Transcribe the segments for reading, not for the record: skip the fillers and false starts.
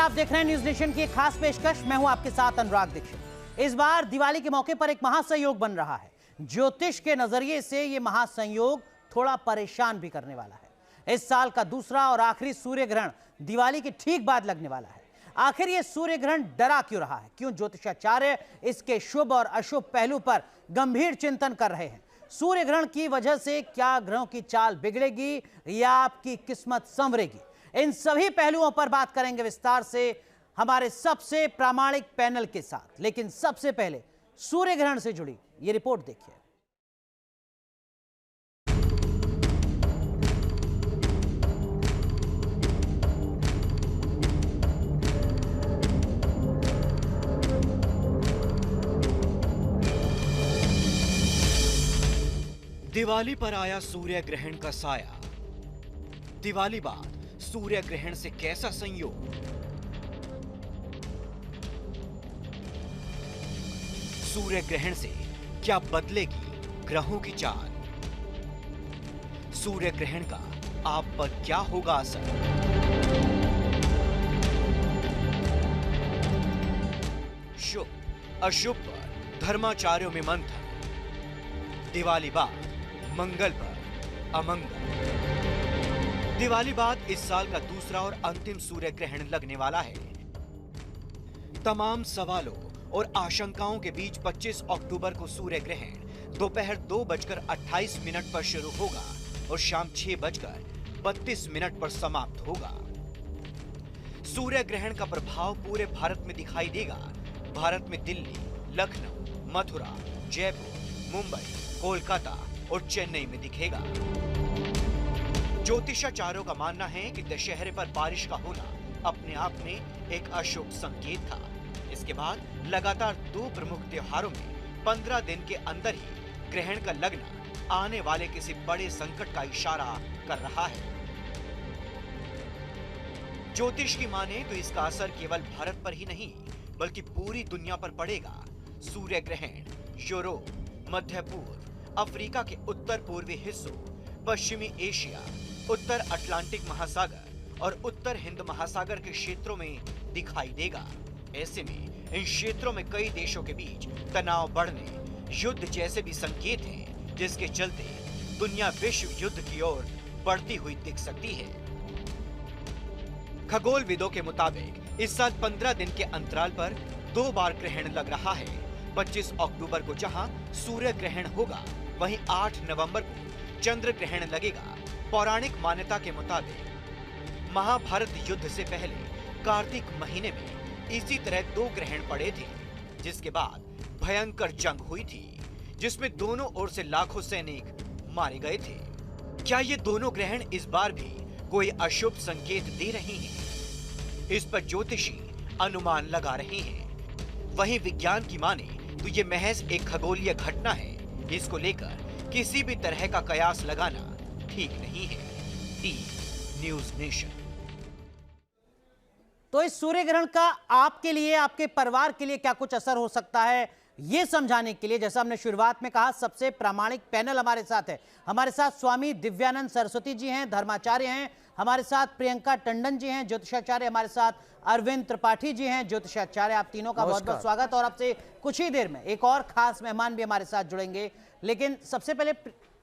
आप देख रहे हैं न्यूज नेशन की एक खास पेशकश। मैं हूं आपके साथ अनुराग दीक्षित। इस बार दिवाली के मौके पर एक महासंयोग बन रहा है। ज्योतिष के नजरिए से यह महासंयोग थोड़ा परेशान भी करने वाला है। इस साल का दूसरा और आखिरी सूर्य ग्रहण दिवाली के ठीक बाद लगने वाला है। आखिर यह सूर्य ग्रहण डरा क्यों रहा है? क्यों ज्योतिषाचार्य इसके शुभ और अशुभ पहलू पर गंभीर चिंतन कर रहे हैं? सूर्य ग्रहण की वजह से क्या ग्रहों की चाल बिगड़ेगी या आपकी किस्मत संवरेगी? इन सभी पहलुओं पर बात करेंगे विस्तार से हमारे सबसे प्रामाणिक पैनल के साथ। लेकिन सबसे पहले सूर्य ग्रहण से जुड़ी ये रिपोर्ट देखिए। दिवाली पर आया सूर्य ग्रहण का साया। दिवाली बाद सूर्य ग्रहण से कैसा संयोग? सूर्य ग्रहण से क्या बदलेगी ग्रहों की चाल? सूर्य ग्रहण का आप पर क्या होगा असर? शुभ अशुभ पर धर्माचार्यों में मंथन। दिवाली बाद मंगल पर अमंगल। दिवाली बाद इस साल का दूसरा और अंतिम सूर्य ग्रहण लगने वाला है। तमाम सवालों और आशंकाओं के बीच 25 अक्टूबर को सूर्य ग्रहण दोपहर 2:28 पर शुरू होगा और शाम 6:32 पर समाप्त होगा। सूर्य ग्रहण का प्रभाव पूरे भारत में दिखाई देगा। भारत में दिल्ली, लखनऊ, मथुरा, जयपुर, मुंबई, कोलकाता और चेन्नई में दिखेगा। ज्योतिषाचार्यों का मानना है कि दशहरे पर बारिश का होना अपने आप में एक अशुभ संकेत था। इसके बाद लगातार 2 प्रमुख त्योहारों में 15 दिन के अंदर ही ग्रहण का लगना आने वाले किसी बड़े संकट का इशारा कर रहा है। ज्योतिष की माने तो इसका असर केवल भारत पर ही नहीं बल्कि पूरी दुनिया पर पड़ेगा। सूर्य ग्रहण यूरोप, मध्य पूर्व, अफ्रीका के उत्तर पूर्वी हिस्सों, पश्चिमी एशिया, उत्तर अटलांटिक महासागर और उत्तर हिंद महासागर के क्षेत्रों में दिखाई देगा। ऐसे में इन क्षेत्रों में कई देशों के बीच तनाव बढ़ने, युद्ध जैसे भी संकेत हैं, जिसके चलते दुनिया विश्व युद्ध की ओर बढ़ती हुई दिख सकती है। खगोलविदों के मुताबिक इस साल 15 दिन के अंतराल पर 2 बार ग्रहण लग रहा है। 25 अक्टूबर को जहां सूर्य ग्रहण होगा, वहीं 8 नवंबर को चंद्र ग्रहण लगेगा। पौराणिक मान्यता के मुताबिक महाभारत युद्ध से पहले कार्तिक महीने में इसी तरह 2 ग्रहण पड़े थे, जिसके बाद भयंकर जंग हुई थी, जिसमें दोनों ओर से लाखों सैनिक मारे गए थे। क्या ये दोनों ग्रहण इस बार भी कोई अशुभ संकेत दे रहे हैं? इस पर ज्योतिषी अनुमान लगा रहे हैं। वहीं विज्ञान की माने तो ये महज एक खगोलीय घटना है। इसको लेकर किसी भी तरह का कयास लगाना ठीक नहीं है। News nation. तो इस सूर्य ग्रहण का आपके लिए, आपके परिवार के लिए क्या कुछ असर हो सकता है, यह समझाने के लिए जैसा हमने शुरुआत में कहा, सबसे प्रामाणिक पैनल हमारे साथ है। हमारे साथ स्वामी दिव्यानंद सरस्वती जी हैं, धर्माचार्य हैं। हमारे साथ प्रियंका टंडन जी हैं, ज्योतिषाचार्य। हमारे साथ अरविंद त्रिपाठी जी हैं, ज्योतिषाचार्य। आप तीनों का बहुत बहुत स्वागत। और आपसे कुछ ही देर में एक और खास मेहमान भी हमारे साथ जुड़ेंगे। लेकिन सबसे पहले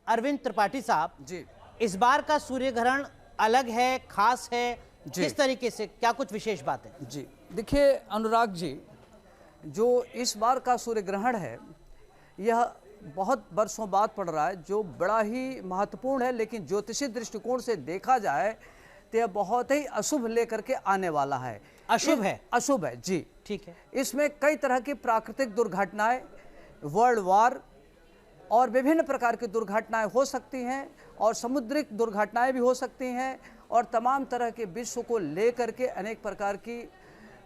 अरविंद त्रिपाठी साहब जी, इस बार का सूर्य ग्रहण अलग है, खास है, किस तरीके से, क्या कुछ विशेष बात है? जी देखिए अनुराग जी, जो इस बार का सूर्य ग्रहण है यह बहुत वर्षों बाद पड़ रहा है, जो बड़ा ही महत्वपूर्ण है। लेकिन ज्योतिषी दृष्टिकोण से देखा जाए तो यह बहुत ही अशुभ लेकर के आने वाला है। अशुभ है? अशुभ है जी, ठीक है। इसमें कई तरह की प्राकृतिक दुर्घटनाएं, वर्ल्ड वार और विभिन्न प्रकार की दुर्घटनाएं हो सकती हैं और समुद्रिक दुर्घटनाएं भी हो सकती हैं और तमाम तरह के विश्व को लेकर के अनेक प्रकार की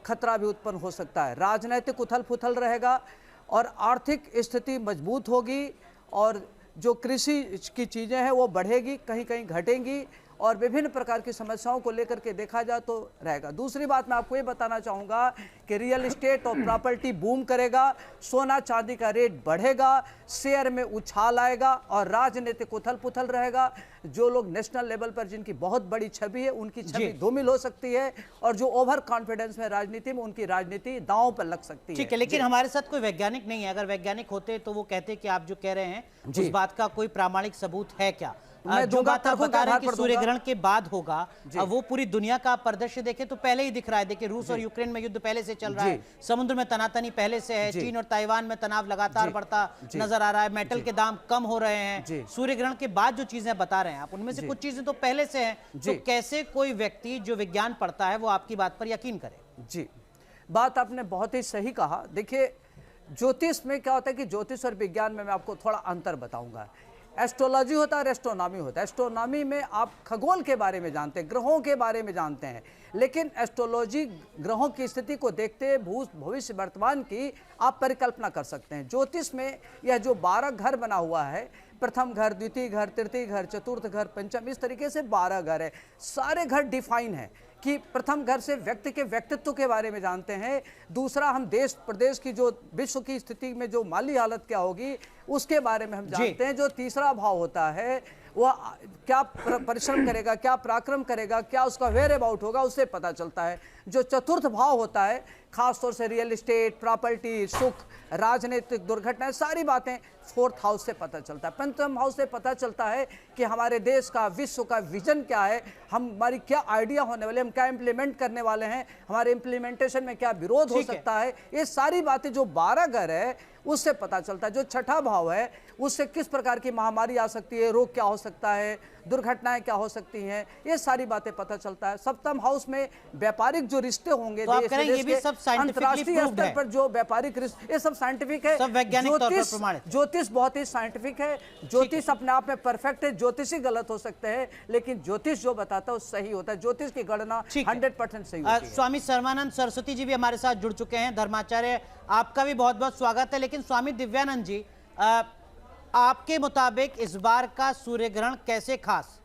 खतरा भी उत्पन्न हो सकता है। राजनीतिक उथल पुथल रहेगा और आर्थिक स्थिति मजबूत होगी और जो कृषि की चीज़ें हैं वो बढ़ेगी, कहीं कहीं घटेंगी और विभिन्न प्रकार की समस्याओं को लेकर के देखा जाए तो रहेगा। दूसरी बात मैं आपको ये बताना चाहूँगा कि रियल एस्टेट और प्रॉपर्टी बूम करेगा, सोना चांदी का रेट बढ़ेगा, शेयर में उछाल आएगा और राजनीतिक उथल पुथल रहेगा। जो लोग नेशनल लेवल पर जिनकी बहुत बड़ी छवि है उनकी छवि धूमिल हो सकती है, और जो ओवर कॉन्फिडेंस में राजनीति में उनकी राजनीति दांव पर लग सकती है। ठीक है, लेकिन हमारे साथ कोई वैज्ञानिक नहीं है। अगर वैज्ञानिक होते तो वो कहते कि आप जो कह रहे हैं उस बात का कोई प्रामाणिक सबूत है क्या? जो बात आप बता रहे हैं कि सूर्य ग्रहण के बाद होगा, अब वो पूरी दुनिया का परिदृश्य देखें तो पहले ही दिख रहा है। देखिए रूस और यूक्रेन में युद्ध पहले से चल रहा है, समुद्र में तनातनी पहले से है, चीन और ताइवान में तनाव लगातार बढ़ता नजर आ रहा है, मेटल के दाम कम हो रहे हैं। सूर्य ग्रहण के बाद जो चीजें बता रहे हैं आप, उनमें से कुछ चीजें तो पहले से हैं। तो कैसे कोई व्यक्ति जो विज्ञान पढ़ता है वो आपकी बात पर यकीन करे? जी, बात आपने बहुत ही सही कहा। देखिए ज्योतिष में क्या होता है कि ज्योतिष और विज्ञान में मैं आपको थोड़ा अंतर बताऊंगा। एस्ट्रोलॉजी होता है और एस्ट्रोनॉमी होता है। एस्ट्रोनॉमी में आप खगोल के बारे में जानते हैं, ग्रहों के बारे में जानते हैं, लेकिन एस्ट्रोलॉजी ग्रहों की स्थिति को देखते हैं, भविष्य वर्तमान की आप परिकल्पना कर सकते हैं। ज्योतिष में यह जो 12 घर बना हुआ है, प्रथम घर, द्वितीय घर, तृतीय घर, चतुर्थ घर, पंचम, इस तरीके से 12 घर है। सारे घर डिफाइन है कि प्रथम घर से व्यक्ति के व्यक्तित्व के बारे में जानते हैं, दूसरा हम देश प्रदेश की जो विश्व की स्थिति में जो माली हालत क्या होगी उसके बारे में हम जानते हैं, जो तीसरा भाव होता है वह क्या परिश्रम करेगा, क्या पराक्रम करेगा, क्या उसका वेयर अबाउट होगा, उससे पता चलता है। जो चतुर्थ भाव होता है खासतौर से रियल एस्टेट, प्रॉपर्टी, सुख, राजनीतिक दुर्घटनाएं, सारी बातें फोर्थ हाउस से पता चलता है। पंचम हाउस से पता चलता है कि हमारे देश का, विश्व का विजन क्या है, हमारी क्या आइडिया होने वाले, हम क्या इंप्लीमेंट करने वाले हैं, हमारे इंप्लीमेंटेशन में क्या विरोध हो सकता है, ये सारी बातें जो 12 घर है उससे पता चलता है। जो छठा भाव है उससे किस प्रकार की महामारी आ सकती है, रोग क्या हो सकता है, दुर्घटनाएं क्या हो सकती हैं, ये सारी बातें पता चलता है। सप्तम हाउस में व्यापारिक जो रिश्ते होंगे, तो अंतर्राष्ट्रीय स्तर पर जो व्यापारिक रिश्ते, ये सब साइंटिफिक है। ज्योतिष बहुत ही साइंटिफिक है। ज्योतिष अपने आप में परफेक्ट है। ज्योतिष ही गलत हो सकते हैं, लेकिन ज्योतिष जो बताता है वो सही होता है। ज्योतिष की गणना 100% सही होती है। स्वामी सर्वानंद सरस्वती जी भी हमारे साथ जुड़ चुके हैं। धर्माचार्य, आपका भी बहुत बहुत स्वागत है। लेकिन स्वामी दिव्यानंद जी, आपके मुताबिक इस बार का सूर्य ग्रहण कैसे खास?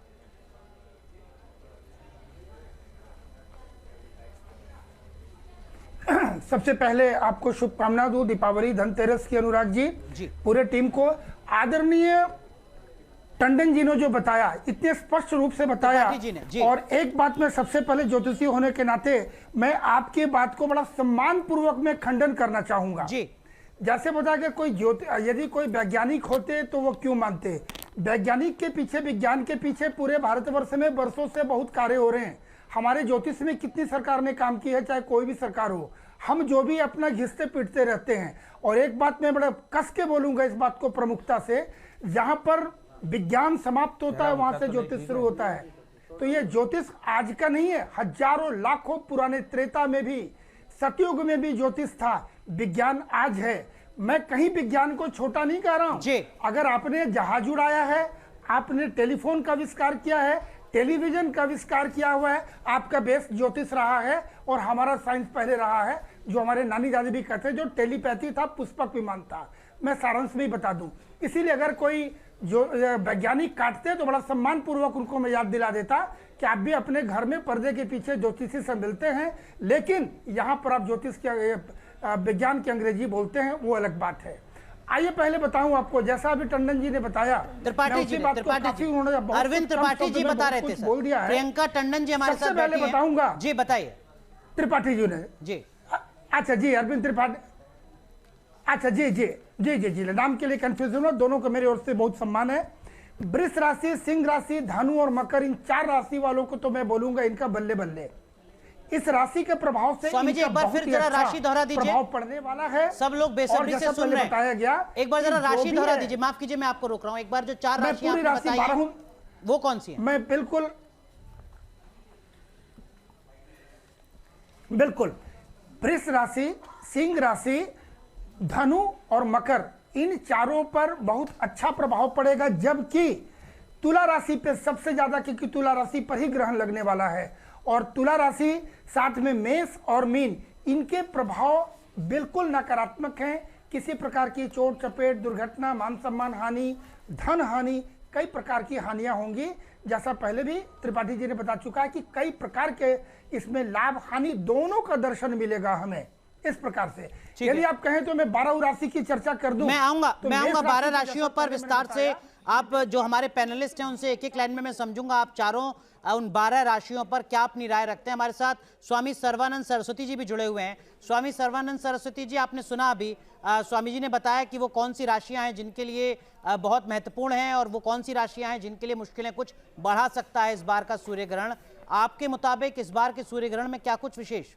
सबसे पहले आपको शुभकामना दूं दीपावली, धनतेरस की, अनुराग जी, पूरे टीम को। आदरणीय टंडन जी ने जो बताया, इतने स्पष्ट रूप से बताया, और एक बात में सबसे पहले ज्योतिषी होने के नाते मैं आपकी बात को बड़ा सम्मान पूर्वक में खंडन करना चाहूंगा। जैसे बताया कि कोई यदि कोई वैज्ञानिक होते तो वो क्यों मानते? वैज्ञानिक के पीछे, विज्ञान के पीछे पूरे भारतवर्ष में वर्षों से बहुत कार्य हो रहे हैं। हमारे ज्योतिष में कितनी सरकार ने काम की है, चाहे कोई भी सरकार हो, हम जो भी अपना घिसते पीटते रहते हैं। और एक बात मैं बड़ा कस के बोलूंगा इस बात को प्रमुखता से, जहां पर विज्ञान समाप्त होता है वहां से ज्योतिष शुरू होता है। तो ये ज्योतिष आज का नहीं है, हजारों लाखों पुराने त्रेता में भी, सतयुग में भी ज्योतिष था। विज्ञान आज है। मैं कहीं विज्ञान को छोटा नहीं कह रहा हूं। अगर आपने जहाज उड़ाया है, आपने टेलीफोन का आविष्कार किया है, टेलीविजन का आविष्कार किया हुआ है, आपका बेस ज्योतिष रहा है। और हमारा साइंस पहले रहा है, जो हमारे नानी दादी भी कहते हैं, जो टेलीपैथी था, पुष्पक विमान था। मैं सारांश में ही बता दूं। इसीलिए अगर कोई जो वैज्ञानिक काटते तो बड़ा सम्मान पूर्वक उनको मैं याद दिला देता कि आप भी अपने घर में पर्दे के पीछे ज्योतिषी से मिलते हैं, लेकिन यहाँ पर आप ज्योतिष के विज्ञान की अंग्रेजी बोलते हैं, वो अलग बात है। आइए पहले बताऊं आपको, जैसा अभी टंडन जी ने बताया, त्रिपाठी जी अरविंद त्रिपाठी जी बता रहे थे, बोल दिया है। प्रियंका टंडन जी हमारे साथ पहले बताऊंगा जी, बताइए। त्रिपाठी जी ने जी, अच्छा जी, अरविंद त्रिपाठी, अच्छा जी जी जी जी जी, नाम के लिए कंफ्यूजन हो, दोनों को मेरी ओर से बहुत सम्मान है। वृष राशि, सिंह राशि, धनु और मकर, इन 4 राशि वालों को तो मैं बोलूंगा इनका बल्ले बल्ले। इस राशि के प्रभाव से स्वामी जी एक बार फिर जरा राशि दोहरा दीजिए, प्रभाव पड़ने वाला है। सब लोग बेसब्री से सुन रहे हैं। बताया गया, एक बार जरा राशि दोहरा दीजिए। माफ कीजिए, मैं आपको रोक रहा हूं। एक बार जो 4 राशियां आपने बताई वो कौन सी है? मैं बिल्कुल वृष राशि, सिंह राशि, धनु और मकर, इन चारों पर बहुत अच्छा प्रभाव पड़ेगा। जबकि तुला राशि पे सबसे ज्यादा, क्योंकि तुला राशि पर ही ग्रहण लगने वाला है, और तुला राशि साथ में मेष और मीन, इनके प्रभाव बिल्कुल नकारात्मक हैं। किसी प्रकार की चोट चपेट, दुर्घटना, मान सम्मान हानि, धन हानि, कई प्रकार की हानियां होंगी। जैसा पहले भी त्रिपाठी जी ने बता चुका है कि कई प्रकार के इसमें लाभ हानि दोनों का दर्शन मिलेगा हमें इस प्रकार से। यदि आप कहें तो मैं 12 राशि की चर्चा कर दूं। मैं आऊंगा तो 12 राशियों पर विस्तार से। आप जो हमारे पैनलिस्ट हैं उनसे एक एक लाइन में मैं समझूंगा आप चारों उन 12 राशियों पर क्या अपनी राय रखते हैं। हमारे साथ स्वामी सर्वानंद सरस्वती जी भी जुड़े हुए हैं। स्वामी सर्वानंद सरस्वती जी, आपने सुना अभी स्वामी जी ने बताया कि वो कौन सी राशियां हैं जिनके लिए बहुत महत्वपूर्ण हैं और वो कौन सी राशियां हैं जिनके लिए मुश्किलें कुछ बढ़ा सकता है इस बार का सूर्य ग्रहण। आपके मुताबिक इस बार के सूर्य ग्रहण में क्या कुछ विशेष?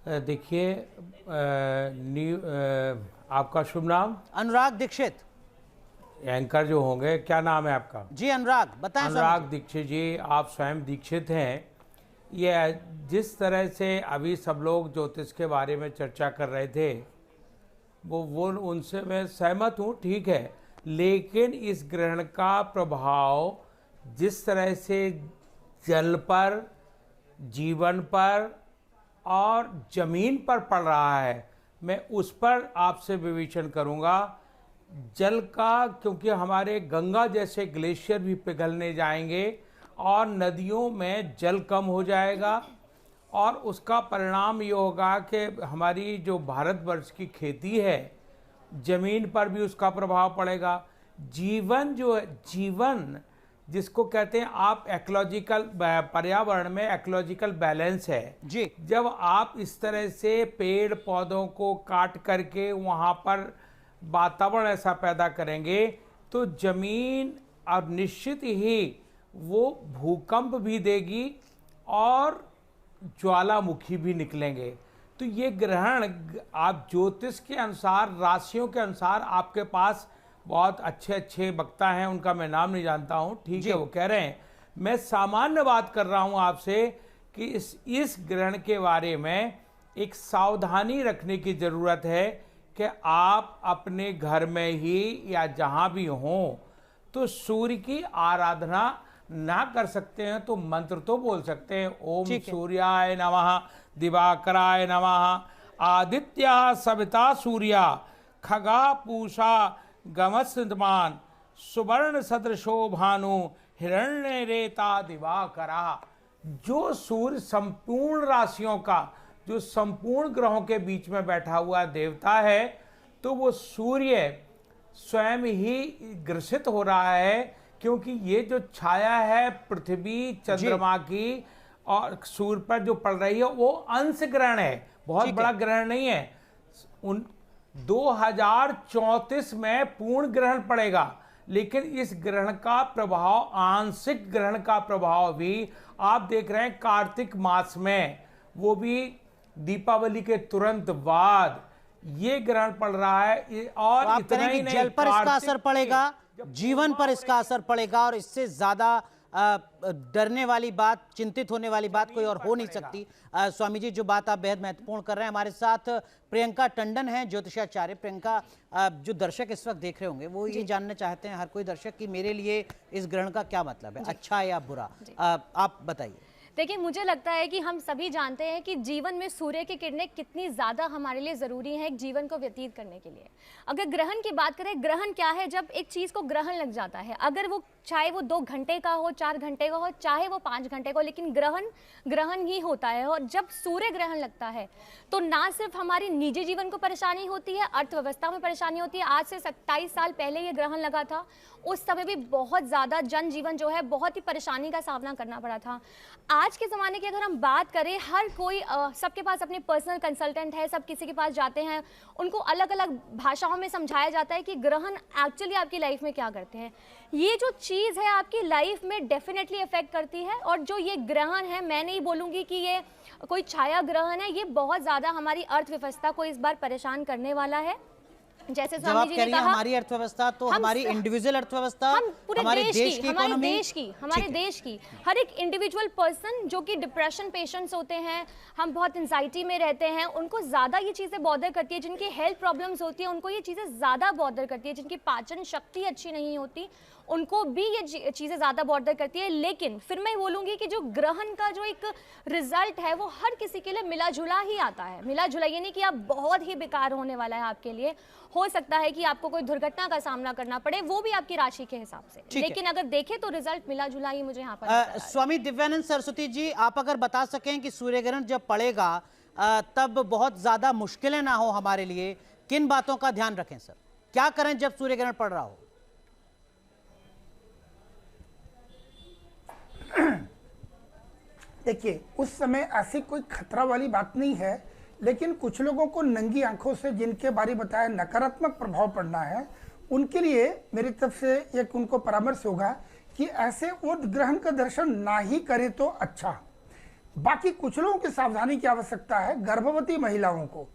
देखिए, आपका शुभ नाम? अनुराग दीक्षित। एंकर जो होंगे, क्या नाम है आपका? जी अनुराग, बताएं। अनुराग दीक्षित जी, आप स्वयं दीक्षित हैं। ये जिस तरह से अभी सब लोग ज्योतिष के बारे में चर्चा कर रहे थे वो उनसे मैं सहमत हूँ, ठीक है। लेकिन इस ग्रहण का प्रभाव जिस तरह से जल पर, जीवन पर और जमीन पर पड़ रहा है, मैं उस पर आपसे विवेचन करूंगा। जल का, क्योंकि हमारे गंगा जैसे ग्लेशियर भी पिघलने जाएंगे और नदियों में जल कम हो जाएगा और उसका परिणाम ये होगा कि हमारी जो भारतवर्ष की खेती है, जमीन पर भी उसका प्रभाव पड़ेगा। जीवन जो है, जीवन जिसको कहते हैं आप एक्लॉजिकल, पर्यावरण में एक्लॉजिकल बैलेंस है जी। जब आप इस तरह से पेड़ पौधों को काट करके वहाँ पर वातावरण ऐसा पैदा करेंगे तो जमीन अब निश्चित ही वो भूकंप भी देगी और ज्वालामुखी भी निकलेंगे। तो ये ग्रहण आप ज्योतिष के अनुसार, राशियों के अनुसार, आपके पास बहुत अच्छे अच्छे वक्ता हैं, उनका मैं नाम नहीं जानता हूं, ठीक है, वो कह रहे हैं। मैं सामान्य बात कर रहा हूं आपसे कि इस ग्रहण के बारे में एक सावधानी रखने की जरूरत है कि आप अपने घर में ही या जहां भी हों तो सूर्य की आराधना ना कर सकते हैं तो मंत्र तो बोल सकते हैं। ओम सूर्याय नमः, दिवाकराय नमः, आदित्य सविता सूर्या, खगा पूषा गमस्मान, सुवर्ण सदृशो भानु, हिरण्य रेता दिवाकरा। जो सूर्य संपूर्ण राशियों का, जो संपूर्ण ग्रहों के बीच में बैठा हुआ देवता है, तो वो सूर्य स्वयं ही ग्रसित हो रहा है, क्योंकि ये जो छाया है पृथ्वी चंद्रमा की और सूर्य पर जो पड़ रही है वो अंश ग्रहण है, बहुत बड़ा ग्रहण नहीं है। 2034 में पूर्ण ग्रहण पड़ेगा, लेकिन इस ग्रहण का प्रभाव, आंशिक ग्रहण का प्रभाव भी आप देख रहे हैं कार्तिक मास में, वो भी दीपावली के तुरंत बाद ये ग्रहण पड़ रहा है। और तो इतना ही नहीं, जल पर इसका असर पड़ेगा, जीवन पर इसका असर पड़ेगा, और इससे ज्यादा डरने वाली बात, चिंतित होने वाली बात कोई और हो नहीं सकती। स्वामी जी, जो बात आप बेहद महत्वपूर्ण कर रहे हैं। हमारे साथ प्रियंका टंडन हैं, ज्योतिषाचार्य। प्रियंका, जो दर्शक इस वक्त देख रहे होंगे वो ये जानना चाहते हैं, हर कोई दर्शक, कि मेरे लिए इस ग्रहण का क्या मतलब है, अच्छा या बुरा, आप बताइए। देखिए, मुझे लगता है कि हम सभी जानते हैं कि जीवन में सूर्य की किरणें कितनी ज़्यादा हमारे लिए ज़रूरी हैं एक जीवन को व्यतीत करने के लिए। अगर ग्रहण की बात करें, ग्रहण क्या है? जब एक चीज़ को ग्रहण लग जाता है, अगर वो चाहे वो 2 घंटे का हो, 4 घंटे का हो, चाहे वो 5 घंटे का हो, लेकिन ग्रहण ही होता है। और जब सूर्य ग्रहण लगता है तो ना सिर्फ हमारी निजी जीवन को परेशानी होती है, अर्थव्यवस्था में परेशानी होती है। आज से 27 साल पहले ये ग्रहण लगा था, उस समय भी बहुत ज़्यादा जनजीवन जो है बहुत ही परेशानी का सामना करना पड़ा था। आज के ज़माने की अगर हम बात करें, हर कोई सबके पास अपने पर्सनल कंसल्टेंट है, सब किसी के पास जाते हैं, उनको अलग अलग भाषाओं में समझाया जाता है कि ग्रहण एक्चुअली आपकी लाइफ में क्या करते हैं। ये जो चीज़ है आपकी लाइफ में डेफिनेटली इफेक्ट करती है। और जो ये ग्रहण है, मैं नहीं बोलूँगी कि ये कोई छाया ग्रहण है, ये बहुत ज़्यादा हमारी अर्थव्यवस्था को इस बार परेशान करने वाला है। जैसे स्वामी जी ने कहा, हमारी अर्थव्यवस्था तो हमारी इंडिविजुअल अर्थव्यवस्था, हम पूरे हमारे देश की, हमारे ठीक देश की हर एक इंडिविजुअल पर्सन जो कि डिप्रेशन पेशेंट्स होते हैं, हम बहुत एंजाइटी में रहते हैं, उनको ज़्यादा ये चीज़ें बॉदर करती है। जिनकी हेल्थ प्रॉब्लम्स होती है उनको ये चीज़ें ज़्यादा बॉदर करती है। जिनकी पाचन शक्ति अच्छी नहीं होती उनको भी ये चीज़ें ज़्यादा बॉर्डर करती है। लेकिन फिर मैं बोलूँगी कि जो ग्रहण का जो एक रिजल्ट है वो हर किसी के लिए मिला जुला ही आता है। मिला जुला ये नहीं कि आप बहुत ही बेकार होने वाला है आपके लिए, हो सकता है कि आपको कोई दुर्घटना का सामना करना पड़े, वो भी आपकी राशि के हिसाब से। लेकिन अगर देखें तो रिजल्ट मिला जुला ही मुझे यहाँ पर। स्वामी दिव्यानंद सरस्वती जी, आप अगर बता सकें कि सूर्य ग्रहण जब पड़ेगा तब बहुत ज्यादा मुश्किलें ना हो हमारे लिए, किन बातों का ध्यान रखें सर? क्या करें जब सूर्य ग्रहण पड़ रहा हो? देखिए, उस समय ऐसी कोई खतरा वाली बात नहीं है, लेकिन कुछ लोगों को नंगी आंखों से जिनके बारे बताया नकारात्मक प्रभाव पड़ना है, उनके लिए मेरी तरफ से एक उनको परामर्श होगा कि ऐसे उद ग्रहण का दर्शन ना ही करें तो अच्छा। बाकी कुछ लोगों की सावधानी की आवश्यकता है। गर्भवती महिलाओं को,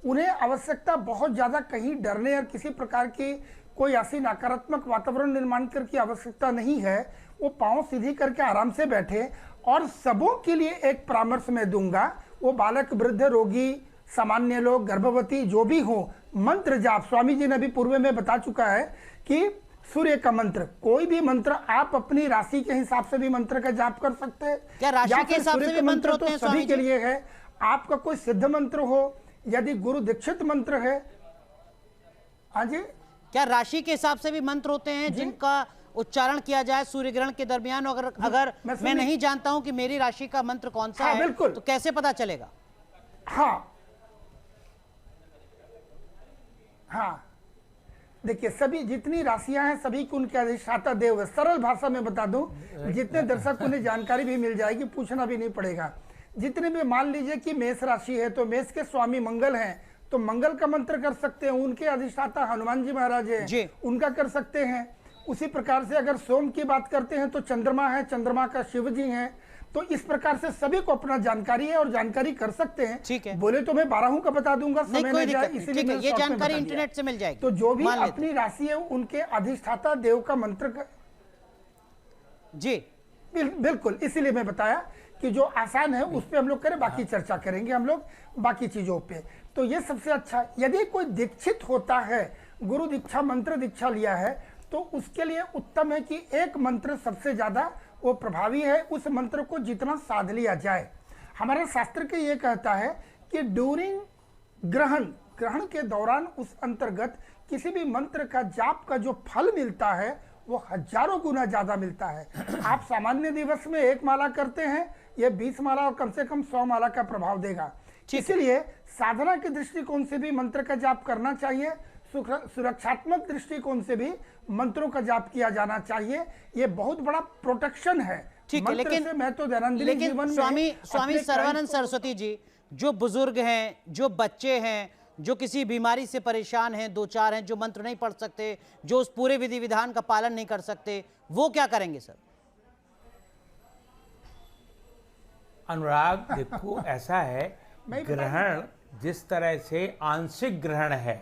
उन्हें आवश्यकता बहुत ज्यादा कहीं डरने या किसी प्रकार की कोई ऐसी नकारात्मक वातावरण निर्माण करने की आवश्यकता नहीं है। वो पांव सीधी करके आराम से बैठे। और सबों के लिए एक परामर्श मैं दूंगा, वो बालक, वृद्ध, रोगी, सामान्य लोग, गर्भवती जो भी हो, मंत्र जाप, स्वामी जी ने अभी पूर्व में बता चुका है कि सूर्य का मंत्र, कोई भी मंत्र आप अपनी राशि के हिसाब से भी मंत्र का जाप कर सकते हैं। क्या राशि के हिसाब से भी मंत्र होते हैं? सभी के लिए है। आपका कोई सिद्ध मंत्र हो, यदि गुरु दीक्षित मंत्र है। हाँ जी, क्या राशि के हिसाब से भी मंत्र होते हैं जिनका उच्चारण किया जाए सूर्य ग्रहण के दरमियान? अगर मैं नहीं जानता हूं कि मेरी राशि का मंत्र कौन सा है, तो कैसे पता चलेगा? हाँ, देखिए, सभी जितनी राशियां हैं सभी की उनके अधिष्ठाता देव है। सरल भाषा में बता दूं, जितने दर्शक उन्हें जानकारी भी मिल जाएगी, पूछना भी नहीं पड़ेगा। जितने भी, मान लीजिए कि मेष राशि है तो मेष के स्वामी मंगल हैं, तो मंगल का मंत्र कर सकते हैं। उनके अधिष्ठाता हनुमान जी महाराज हैं, उनका कर सकते हैं। उसी प्रकार से अगर सोम की बात करते हैं तो चंद्रमा है, चंद्रमा का शिव जी हैं। तो इस प्रकार से सभी को अपना जानकारी है और जानकारी कर सकते हैं। ठीक है, बोले तो मैं 12 का बता दूंगा, समय नहीं जाए इसीलिए ये जानकारी इंटरनेट से मिल जाएगी। तो जो भी अपनी राशि है उनके अधिष्ठाता देव का मंत्र का जी बिल्कुल, इसीलिए मैं बताया कि जो आसान है उस पे हम लोग करें, बाकी चर्चा करेंगे हम लोग बाकी चीजों पे। तो ये सबसे अच्छा। यदि कोई दीक्षित होता है, गुरु दीक्षा, मंत्र दीक्षा लिया है, तो उसके लिए उत्तम है कि एक मंत्र सबसे ज्यादा वो प्रभावी है, उस मंत्र को जितना साध लिया जाए। हमारा शास्त्र के ये कहता है कि ड्यूरिंग ग्रहण के दौरान उस अंतर्गत किसी भी मंत्र का जाप का जो फल मिलता है वो हजारों गुना ज्यादा मिलता है। आप सामान्य दिवस में 1 माला करते हैं, ये 20 माला और कम से कम 100 माला का प्रभाव देगा। इसलिए साधना के दृष्टिकोण से भी मंत्र का जाप करना चाहिए, सुरक्षात्मक दृष्टिकोण से भी मंत्रों का जाप किया जाना चाहिए। ये बहुत बड़ा प्रोटेक्शन है। ठीक है, लेकिन स्वामी सर्वानंद सरस्वती जी, जो बुजुर्ग हैं, जो बच्चे हैं, जो किसी बीमारी से परेशान हैं, 2-4 हैं, जो मंत्र नहीं पढ़ सकते, जो उस पूरे विधि विधान का पालन नहीं कर सकते, वो क्या करेंगे सर? अनुराग, देखो ऐसा है, ग्रहण जिस तरह से आंशिक ग्रहण है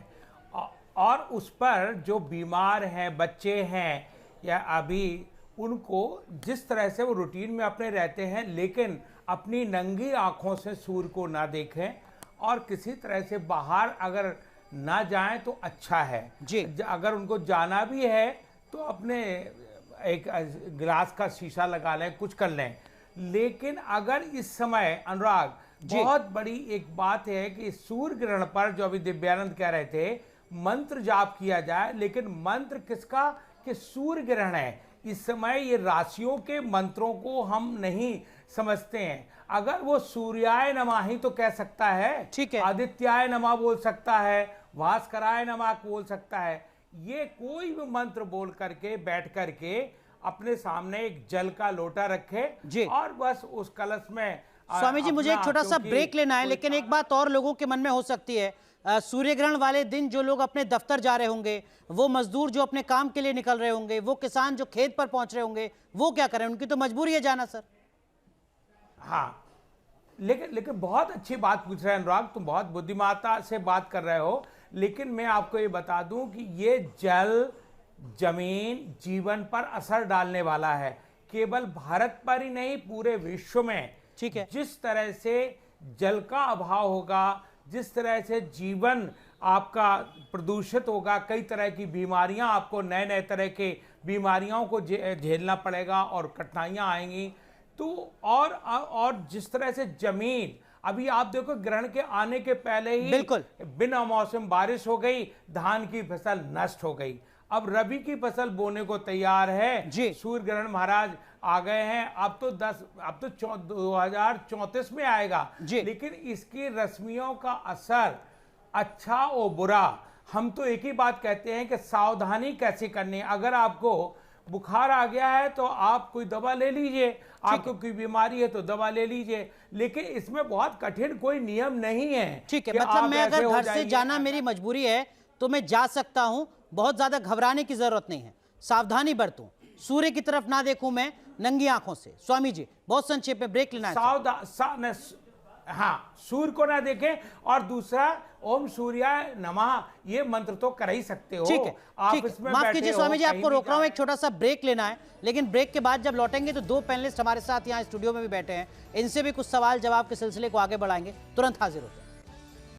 और उस पर जो बीमार हैं, बच्चे हैं या अभी, उनको जिस तरह से वो रूटीन में अपने रहते हैं, लेकिन अपनी नंगी आंखों से सूर्य को ना देखें और किसी तरह से बाहर अगर ना जाएं तो अच्छा है जी। अगर उनको जाना भी है तो अपने एक गिलास का शीशा लगा लें, कुछ कर लें। लेकिन अगर इस समय अनुराग, बहुत बड़ी एक बात है कि सूर्य ग्रहण पर जो अभी दिव्यानंद कह रहे थे, मंत्र जाप किया जाए, लेकिन मंत्र किसका? कि सूर्य ग्रहण है। इस समय ये राशियों के मंत्रों को हम नहीं समझते हैं। अगर वो सूर्याय नमः ही तो कह सकता है, ठीक है, आदित्याय नमः बोल सकता है, भास्कराय नमः बोल सकता है। ये कोई भी मंत्र बोल करके बैठ करके अपने सामने एक जल का लोटा रखे और बस उस कलश में। स्वामी जी, मुझे एक छोटा सा ब्रेक लेना है, लेकिन एक बात और लोगों के मन में हो सकती है। सूर्य ग्रहण वाले दिन जो लोग अपने दफ्तर जा रहे होंगे, वो मजदूर जो अपने काम के लिए निकल रहे होंगे, वो किसान जो खेत पर पहुंच रहे होंगे, वो क्या करें? उनकी तो मजबूरी है जाना सर। हाँ, लेकिन बहुत अच्छी बात पूछ रहे हैं अनुराग, तुम बहुत बुद्धिमाता से बात कर रहे हो। लेकिन मैं आपको ये बता दूं कि ये जल, जमीन, जीवन पर असर डालने वाला है, केवल भारत पर ही नहीं, पूरे विश्व में। ठीक है, जिस तरह से जल का अभाव होगा, जिस तरह से जीवन आपका प्रदूषित होगा, कई तरह की बीमारियां आपको नए नए तरह के बीमारियों को झेलना पड़ेगा और कठिनाइयां आएंगी। तो और जिस तरह से जमीन, अभी आप देखो ग्रहण के आने के पहले ही बिल्कुल बिना मौसम बारिश हो गई, धान की फसल नष्ट हो गई। अब रबी की फसल बोने को तैयार है जी। सूर्य ग्रहण महाराज आ गए हैं। अब तो 2034 में आएगा जी। लेकिन इसकी रश्मियों का असर अच्छा और बुरा, हम तो एक ही बात कहते हैं कि सावधानी कैसे करनी है। अगर आपको बुखार आ गया है तो आप कोई दवा ले लीजिए, आपको कोई बीमारी है तो दवा ले लीजिए, लेकिन इसमें बहुत कठिन कोई नियम नहीं है। ठीक है, कि मतलब आप मैं ऐसे अगर हो घर से जाएंगे। जाना मेरी मजबूरी है तो मैं जा सकता हूं, बहुत ज्यादा घबराने की जरूरत नहीं है, सावधानी बरतूं, सूर्य की तरफ ना देखूं मैं नंगी आंखों से। स्वामी जी बहुत संक्षेप में ब्रेक लेना है। हाँ, सूर्य को ना देखें, और दूसरा ओम सूर्याय नमः ये मंत्र तो कर ही सकते हो। ठीक है, आप ठीक है। इसमें माफ बैठे कीजिए हो, स्वामी जी, कहीं आपको भी रोक रहा हूं, जा एक छोटा सा ब्रेक लेना है, लेकिन ब्रेक के बाद जब लौटेंगे तो दो पैनलिस्ट हमारे साथ यहाँ स्टूडियो में भी बैठे हैं, इनसे भी कुछ सवाल जवाब के सिलसिले को आगे बढ़ाएंगे, तुरंत हाजिर होते हैं।